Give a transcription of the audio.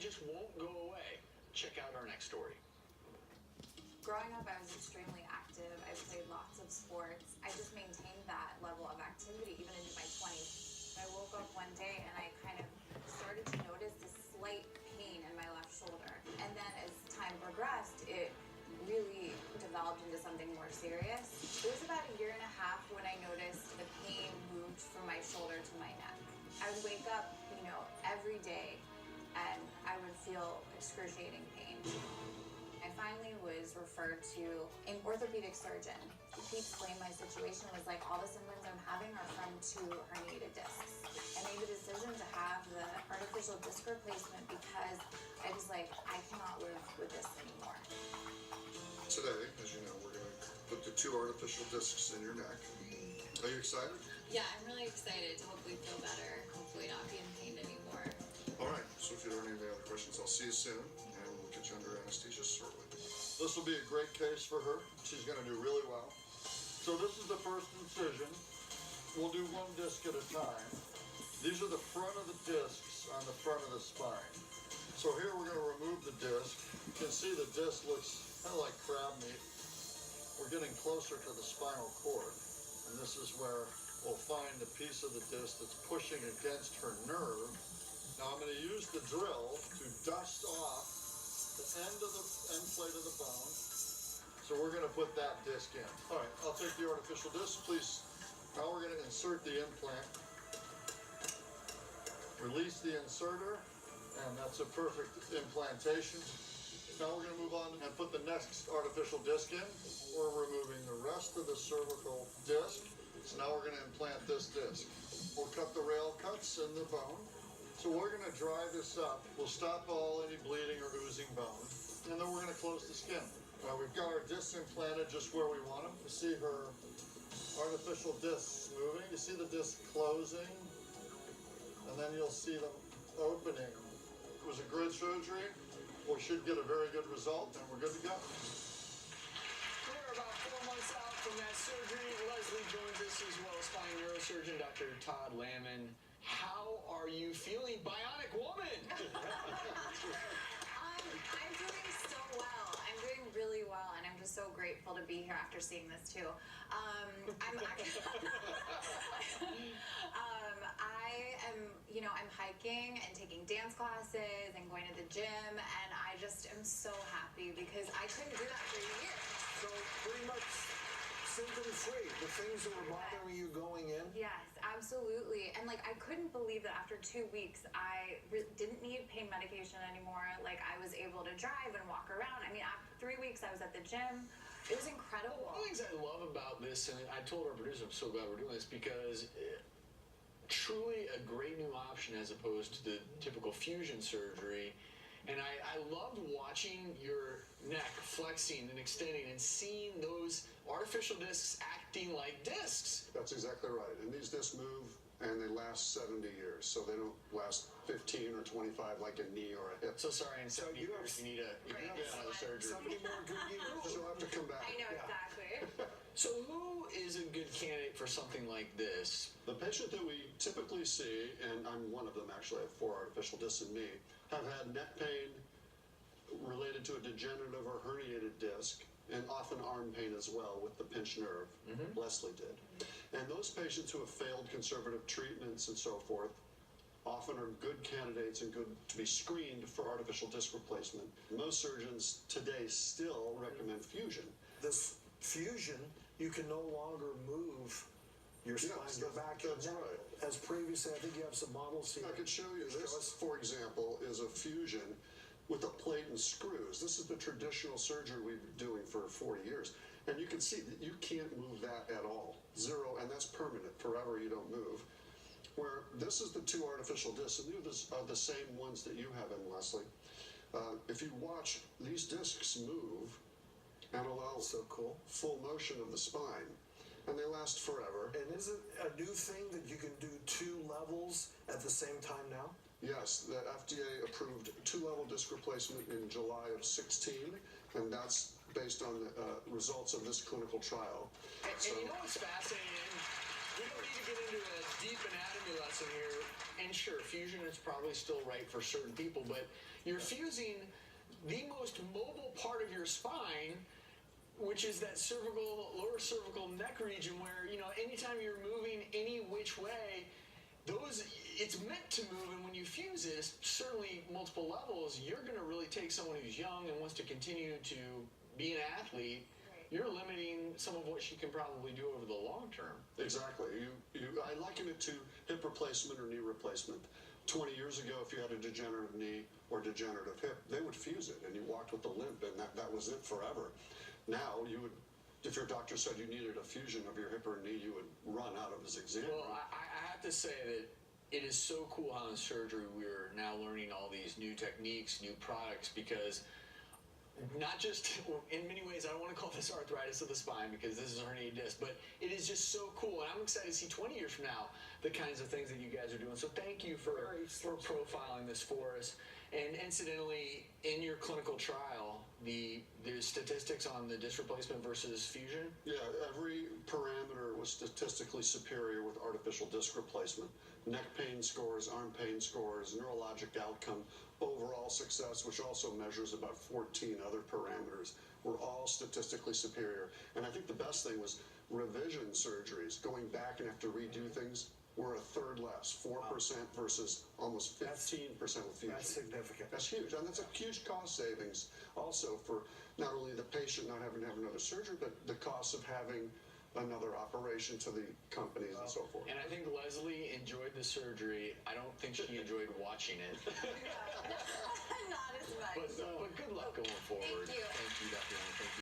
just won't go away. Check out our next story. Growing up, I was extremely active. I played lots of sports. I just maintained that level of activity even into my 20s. I woke up one day and I kind of started to notice this slight pain in my left shoulder. And then as time progressed, it really developed into something more serious. It was about a year and a half when I noticed the pain moved from my shoulder to my neck. I would wake up, every day and I would feel excruciating pain. I finally was referred to an orthopedic surgeon. He explained my situation was like all the symptoms I'm having are from 2 herniated discs. I made the decision to have the artificial disc replacement because I was like, I cannot live with this anymore. Today, as you know, we're going to put the 2 artificial discs in your neck. Are you excited? Yeah, I'm really excited to hopefully feel better, hopefully not be in pain anymore. All right, so if you don't have any other questions, I'll see you soon, and we'll get you under anesthesia shortly. This will be a great case for her. She's going to do really well. So this is the first incision. We'll do 1 disc at a time. These are the front of the discs on the front of the spine. So here we're going to remove the disc. You can see the disc looks kind of like crab meat. We're getting closer to the spinal cord, and this is where we'll find the piece of the disc that's pushing against her nerve. Now I'm going to use the drill to dust off the end plate of the bone. So we're going to put that disc in. All right, I'll take the artificial disc, please. Now we're going to insert the implant. Release the inserter, and that's a perfect implantation. Now we're going to move on and put the next artificial disc in. We're removing the rest of the cervical disc. So now we're going to implant this disc. We'll cut the rail cuts in the bone. So we're going to dry this up. We'll stop any bleeding or oozing bone. And then we're going to close the skin. Now we've got our discs implanted just where we want them. You see her artificial discs moving. You see the disc closing. And then you'll see them opening. It was a great surgery. We should get a very good result, and we're good to go. We're about 4 months out from that surgery. Leslie joins us as well as spine neurosurgeon Dr. Todd Lammon. How are you feeling, Bionic Woman? I'm doing so well. I'm doing really well, and I'm just so grateful to be here after seeing this too. I'm hiking and taking dance classes and going to the gym, and I just am so happy because I couldn't do that for a year. So pretty much symptom-free, the things that were bothering you going in? Yes, absolutely. And I couldn't believe that after 2 weeks, I didn't need pain medication anymore. I was able to drive and walk around. I mean, after 3 weeks, I was at the gym. It was incredible. One of the things I love about this, and I told our producer, I'm so glad we're doing this, because truly a great new option as opposed to the typical fusion surgery. And I loved watching your neck flexing and extending and seeing those artificial discs acting like discs. That's exactly right. And these discs move, and they last 70 years. So they don't last 15 or 25 like a knee or a hip. So sorry, in 70 years you need another surgery. Somebody more good years. She'll have to come back. I know, exactly. So who is a good candidate for something like this? The patient that we typically see, and I'm one of them actually, I have 4 artificial discs in me, have had neck pain related to a degenerative or herniated disc, and often arm pain as well with the pinched nerve. Leslie did. And those patients who have failed conservative treatments and so forth often are good candidates and good to be screened for artificial disc replacement. Most surgeons today still recommend fusion. This fusion, you can no longer move your spine, your back, that's and neck. right. As previously, I think you have some models here. I could show you this, for example, is a fusion with a plate and screws. This is the traditional surgery we've been doing for 40 years. And you can see that you can't move that at all. Zero, and that's permanent. Forever you don't move. Where this is the 2 artificial discs, and these are the same ones that you have in, Leslie. If you watch, these discs move and allow So cool. full motion of the spine. And they last forever. And is it a new thing that you can do 2 levels at the same time now? Yes, the FDA approved 2-level disc replacement in July of 16, and that's based on the results of this clinical trial. And you know what's fascinating? We don't need to get into a deep anatomy lesson here. And sure, fusion is probably still right for certain people, but You're fusing the most mobile part of your spine, which is that lower cervical neck region where, anytime you're moving any which way, it's meant to move, and when you fuse it, certainly multiple levels, you're going to really take someone who's young and wants to continue to be an athlete. Right. You're limiting some of what she can probably do over the long term. Exactly. I liken it to hip replacement or knee replacement. 20 years ago, if you had a degenerative knee or degenerative hip, they would fuse it, and you walked with a limp, and that was it forever. Now, if your doctor said you needed a fusion of your hip or knee, you would run out of his exam room. Well, I have to say that it is so cool how in surgery we're now learning all these new techniques, new products, because not just, in many ways, I don't want to call this arthritis of the spine because this is a herniated disc, but it is just so cool, and I'm excited to see 20 years from now the kinds of things that you guys are doing. So thank you for profiling this for us. And incidentally, in your clinical trial, the statistics on the disc replacement versus fusion? Yeah, every parameter was statistically superior with artificial disc replacement. Neck pain scores, arm pain scores, neurologic outcome, overall success, which also measures about 14 other parameters, were all statistically superior. And I think the best thing was revision surgeries, going back and have to redo things, were a third less, 4% versus almost 15% with fusion. That's significant. That's huge, and that's a huge cost savings also for not only the patient not having to have another surgery, but the cost of having another operation to the companies and so forth. And I think Leslie enjoyed the surgery. I don't think she enjoyed watching it. Not as much. But good luck going forward. Thank you. Thank you, Dr. Young. Thank you.